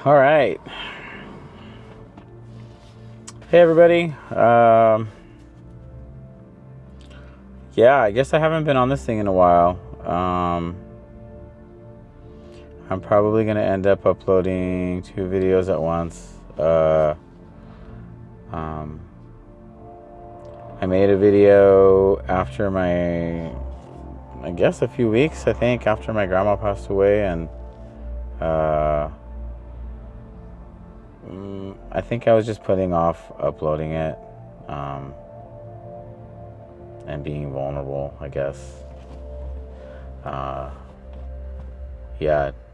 All right. Hey, everybody. Yeah, I guess I haven't been on this thing in a while. I'm probably going to end up uploading 2 videos at once. I made a video after a few weeks, I think, after my grandma passed away, and I think I was just putting off uploading it, and being vulnerable, I guess. Yeah,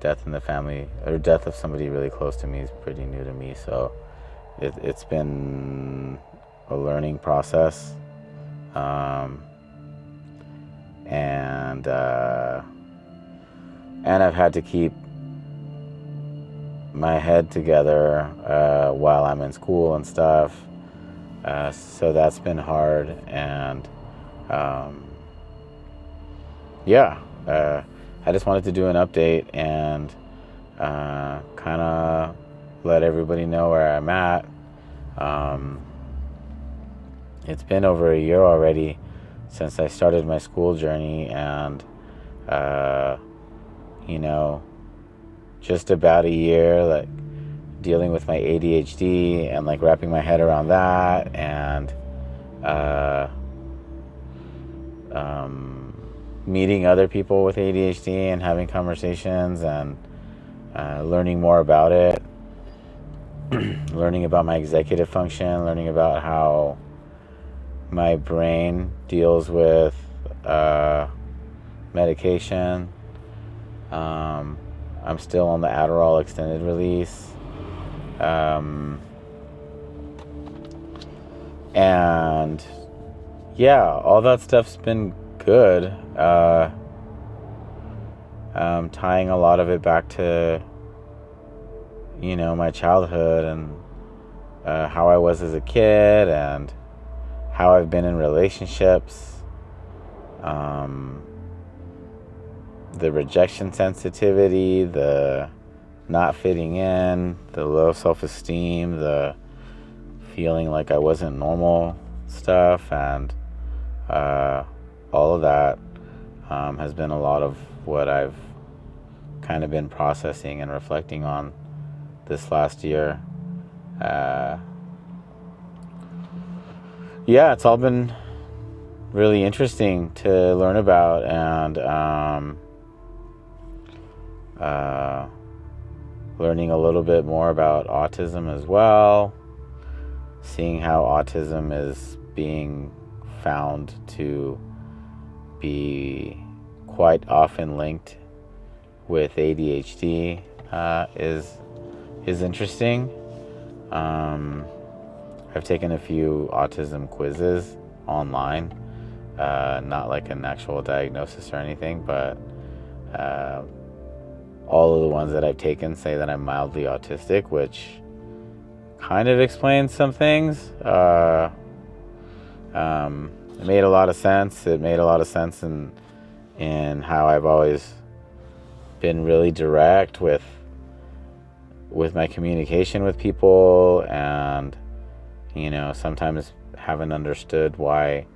death in the family, or death of somebody really close to me, is pretty new to me, so it's been a learning process. And I've had to keep my head together while I'm in school and stuff. So that's been hard. And I just wanted to do an update and kind of let everybody know where I'm at. It's been over a year already since I started my school journey, and just about a year, like, dealing with my ADHD and like wrapping my head around that, and meeting other people with ADHD and having conversations and learning more about it, learning about my executive function, learning about how my brain deals with medication. I'm still on the Adderall extended release. And yeah, all that stuff's been good. Tying a lot of it back to, my childhood and how I was as a kid and how I've been in relationships. The rejection sensitivity, the not fitting in, the low self-esteem, the feeling like I wasn't normal stuff, and all of that has been a lot of what I've kind of been processing and reflecting on this last year. It's all been really interesting to learn about, and learning a little bit more about autism as well, seeing how autism is being found to be quite often linked with ADHD is interesting. I've taken a few autism quizzes online, not like an actual diagnosis or anything, but all of the ones that I've taken say that I'm mildly autistic, which kind of explains some things. It made a lot of sense. It made a lot of sense in how I've always been really direct with my communication with people, and sometimes haven't understood why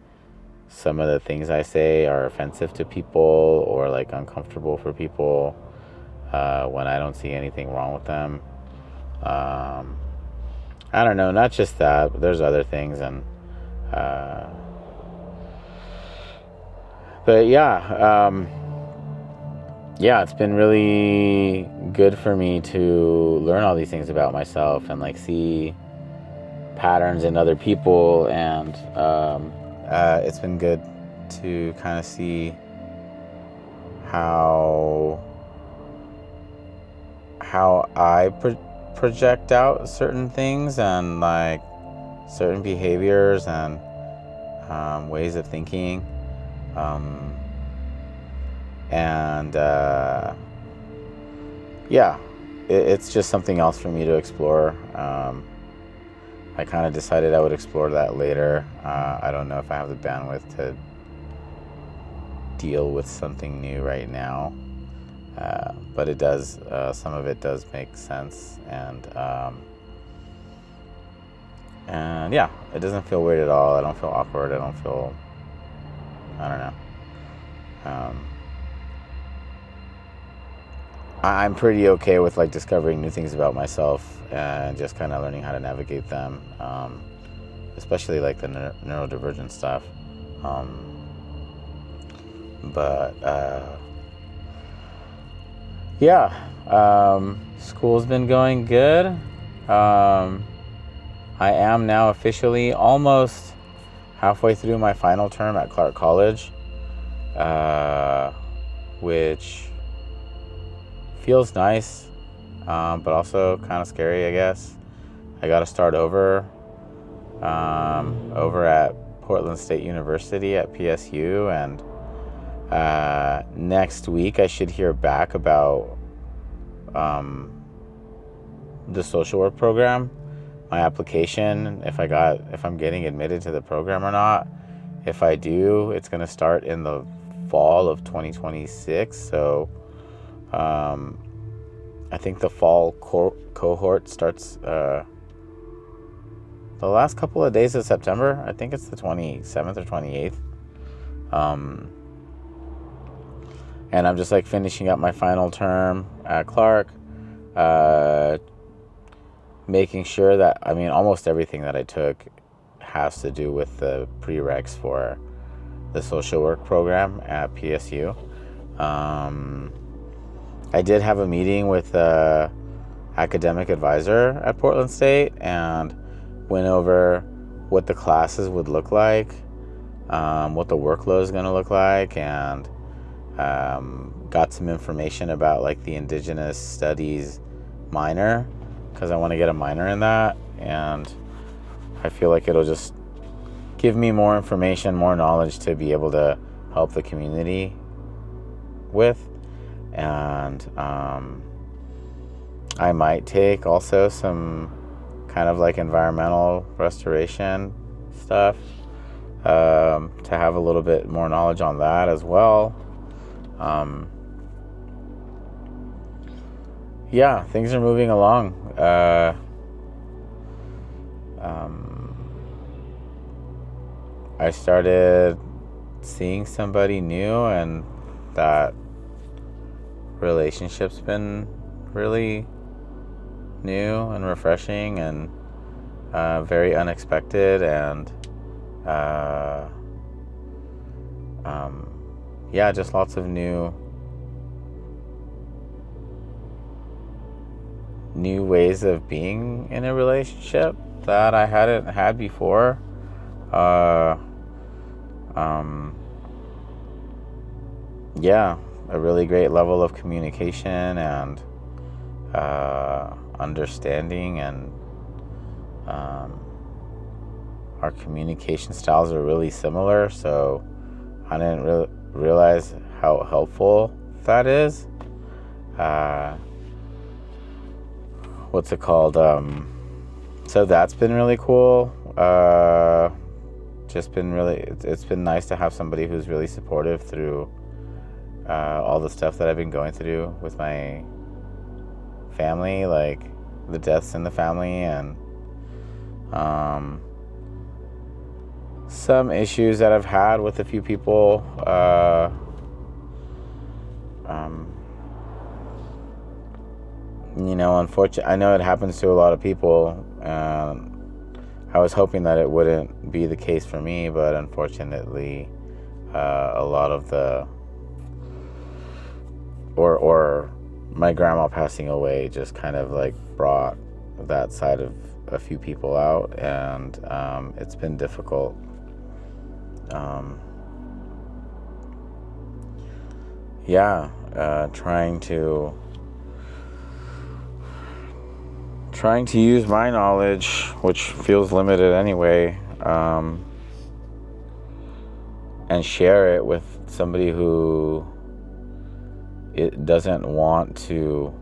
some of the things I say are offensive to people or like uncomfortable for people, when I don't see anything wrong with them. I don't know, not just that, but there's other things. And but it's been really good for me to learn all these things about myself and like see patterns in other people, and it's been good to kind of see how I project out certain things and like certain behaviors and ways of thinking, it's just something else for me to explore. I kind of decided I would explore that later. I don't know if I have the bandwidth to deal with something new right now. But it does, some of it does make sense, and yeah, it doesn't feel weird at all. I don't feel awkward. I don't know. Um, I'm pretty okay with like discovering new things about myself and just kind of learning how to navigate them, especially like the neurodivergent stuff. But yeah, school's been going good. I am now officially almost halfway through my final term at Clark College, which feels nice, but also kind of scary, I guess. I got to start over at Portland State University at PSU, and next week I should hear back about the social work program, my application, if I'm getting admitted to the program or not. If I do, it's going to start in the fall of 2026. So I think the fall cohort starts the last couple of days of September. I think it's the 27th or 28th. And I'm just like finishing up my final term at Clark, making sure that, I mean, almost everything that I took has to do with the prereqs for the social work program at PSU. I did have a meeting with the academic advisor at Portland State and went over what the classes would look like, what the workload is going to look like, and got some information about like the Indigenous Studies minor, because I want to get a minor in that, and I feel like it'll just give me more information, more knowledge to be able to help the community with. And I might take also some kind of like environmental restoration stuff, to have a little bit more knowledge on that as well. Yeah, things are moving along. I started seeing somebody new, and that relationship's been really new and refreshing and very unexpected, and yeah, just lots of new ways of being in a relationship that I hadn't had before. Yeah, a really great level of communication and understanding, and our communication styles are really similar, so I didn't realize how helpful that is. What's it called? So that's been really cool. Just been really, it's been nice to have somebody who's really supportive through all the stuff that I've been going through with my family, like the deaths in the family, and some issues that I've had with a few people. You know, unfortunately, I know it happens to a lot of people, and I was hoping that it wouldn't be the case for me, but unfortunately, a lot of the, or my grandma passing away just kind of like brought that side of a few people out, and it's been difficult. Yeah, trying to use my knowledge, which feels limited anyway, and share it with somebody who it doesn't want to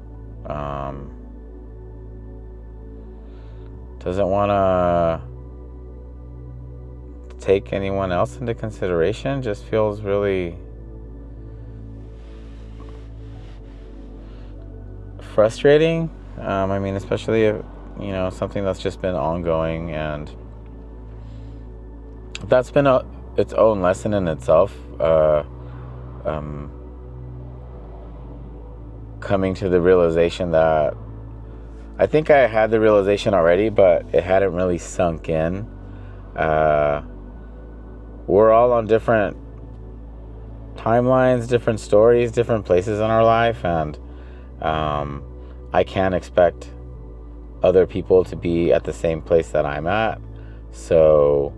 take anyone else into consideration. Just feels really frustrating. I mean, especially if, something that's just been ongoing, and that's been its own lesson in itself. Coming to the realization that I think I had the realization already, but it hadn't really sunk in. We're all on different timelines, different stories, different places in our life, and I can't expect other people to be at the same place that I'm at. So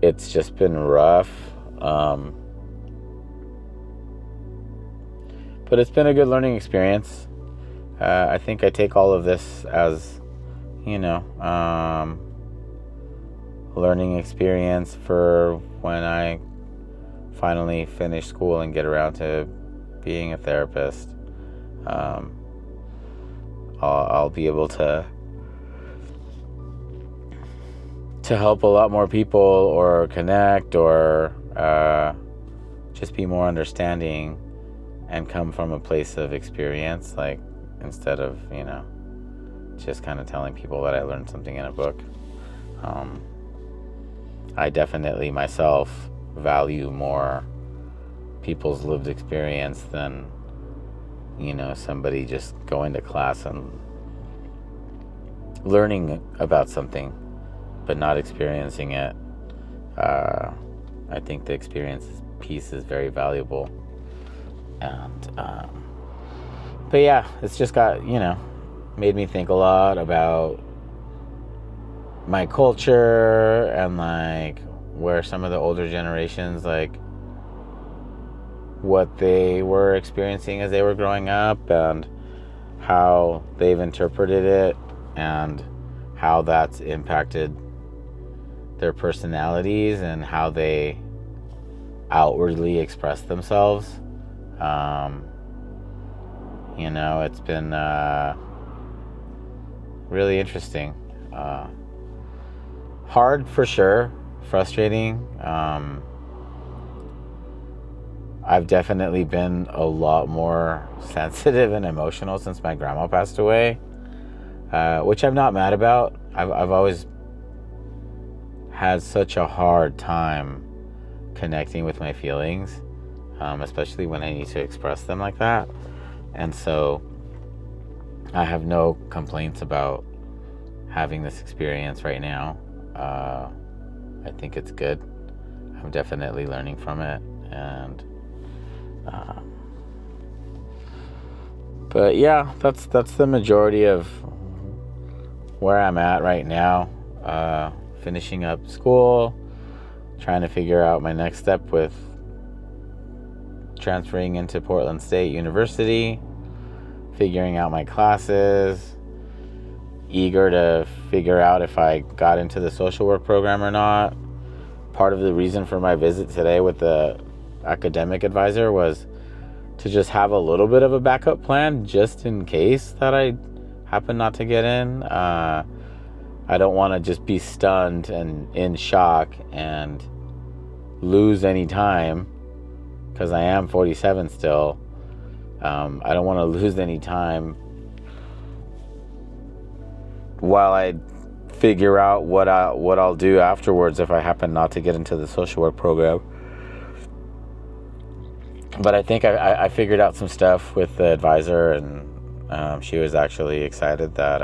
it's just been rough. But it's been a good learning experience. I think I take all of this as, learning experience for when I finally finish school and get around to being a therapist. I'll be able to help a lot more people, or connect, or just be more understanding, and come from a place of experience, like, instead of, just kind of telling people that I learned something in a book. I definitely myself value more people's lived experience than, somebody just going to class and learning about something but not experiencing it. I think the experience piece is very valuable. And but yeah, it's just got, made me think a lot about my culture, and like where some of the older generations, like what they were experiencing as they were growing up, and how they've interpreted it, and how that's impacted their personalities and how they outwardly express themselves. It's been really interesting. Hard for sure, frustrating. I've definitely been a lot more sensitive and emotional since my grandma passed away, which I'm not mad about. I've always had such a hard time connecting with my feelings, especially when I need to express them like that. And so I have no complaints about having this experience right now. I think it's good. I'm definitely learning from it. And but yeah, that's the majority of where I'm at right now. Finishing up school, trying to figure out my next step with transferring into Portland State University, figuring out my classes, eager to figure out if I got into the social work program or not. Part of the reason for my visit today with the academic advisor was to just have a little bit of a backup plan just in case that I happen not to get in. I don't want to just be stunned and in shock and lose any time, because I am 47 still. I don't want to lose any time while I figure out what I'll do afterwards if I happen not to get into the social work program. But I think I figured out some stuff with the advisor, and she was actually excited that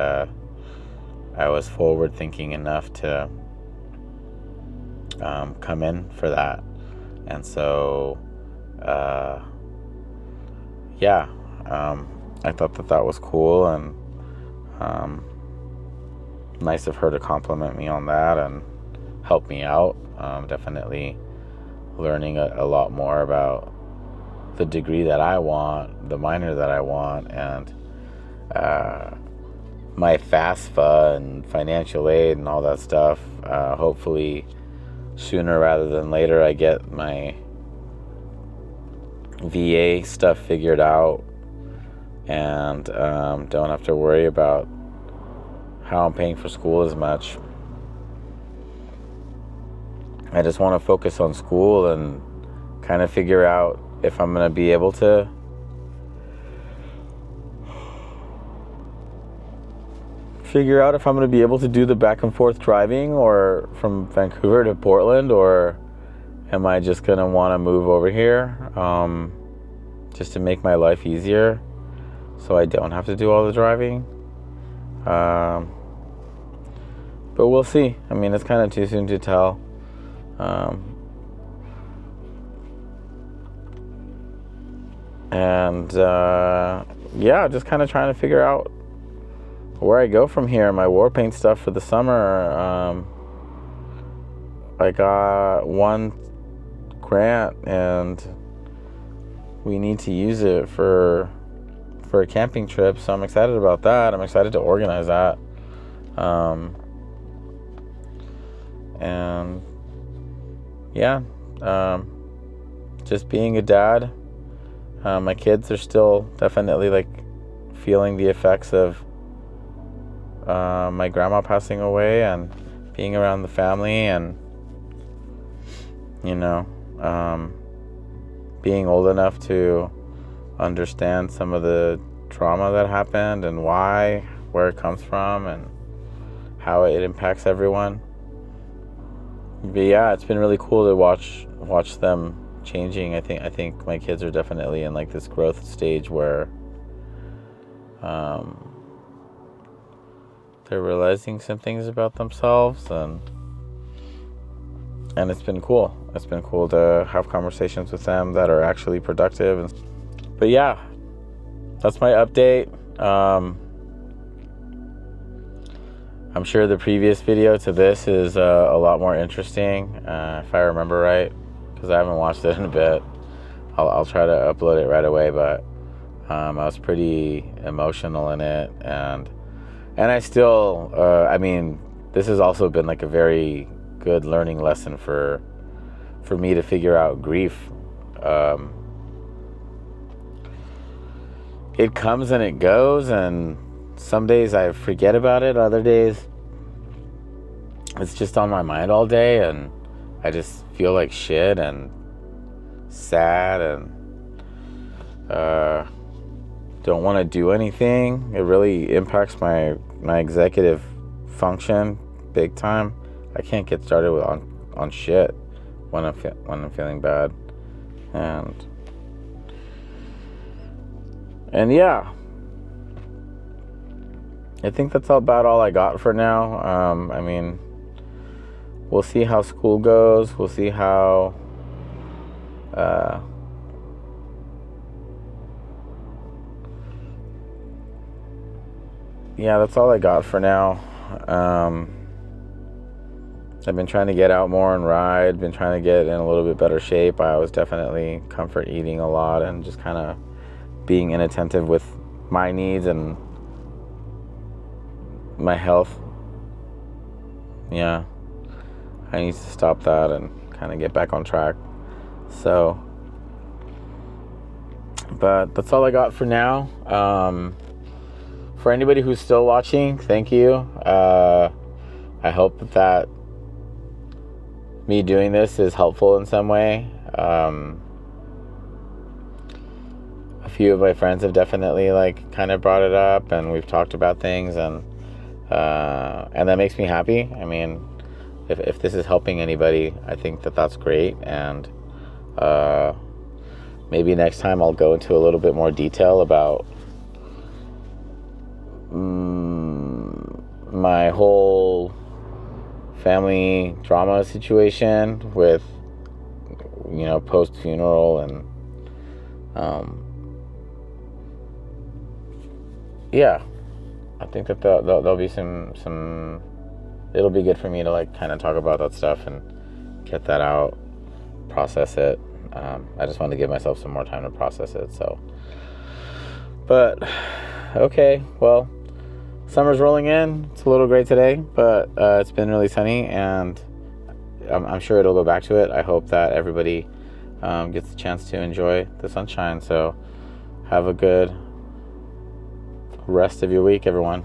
I was forward thinking enough to come in for that. And so I thought that was cool, and nice of her to compliment me on that and help me out. Definitely learning a lot more about the degree that I want, the minor that I want, and my FAFSA and financial aid and all that stuff. Hopefully sooner rather than later I get my VA stuff figured out, and don't have to worry about how I'm paying for school as much. I just want to focus on school and kind of figure out if I'm going to be able to figure out if I'm going to be able to do the back and forth driving or from Vancouver to Portland, or am I just going to want to move over here just to make my life easier so I don't have to do all the driving. But we'll see. I mean, it's kind of too soon to tell. Yeah, just kind of trying to figure out where I go from here. My war paint stuff for the summer. I got one grant and we need to use it for a camping trip, so I'm excited about that. I'm excited to organize that. And yeah, just being a dad. My kids are still definitely like feeling the effects of my grandma passing away and being around the family, and being old enough to understand some of the trauma that happened and where it comes from and how it impacts everyone. But yeah, it's been really cool to watch them changing. I think my kids are definitely in like this growth stage where they're realizing some things about themselves, and it's been cool. It's been cool to have conversations with them that are actually productive. But yeah, that's my update. I'm sure the previous video to this is a lot more interesting, if I remember right, because I haven't watched it in a bit. I'll try to upload it right away, but I was pretty emotional in it, and I still, this has also been like a very good learning lesson for me to figure out grief. It comes and it goes, and some days I forget about it, other days it's just on my mind all day, and I just feel like shit and sad and don't want to do anything. It really impacts my executive function big time. I can't get started on shit when I'm feeling bad, and yeah, I think that's about all I got for now. We'll see how school goes. We'll see how yeah, that's all I got for now. I've been trying to get out more and ride, been trying to get in a little bit better shape. I was definitely comfort eating a lot and just kind of being inattentive with my needs and my health. Yeah, I need to stop that and kind of get back on track. So, but that's all I got for now. For anybody who's still watching, thank you. I hope that me doing this is helpful in some way. A few of my friends have definitely like kind of brought it up, and we've talked about things, and that makes me happy. I mean, if this is helping anybody, I think that's great. And maybe next time I'll go into a little bit more detail about my whole family drama situation with, post funeral, and yeah, I think that there'll be some it'll be good for me to like kind of talk about that stuff and get that out, process it. I just wanted to give myself some more time to process it. So, but okay, well, summer's rolling in. It's a little gray today, but it's been really sunny, and I'm sure it'll go back to it. I hope that everybody gets the chance to enjoy the sunshine. So have a good rest of your week, everyone.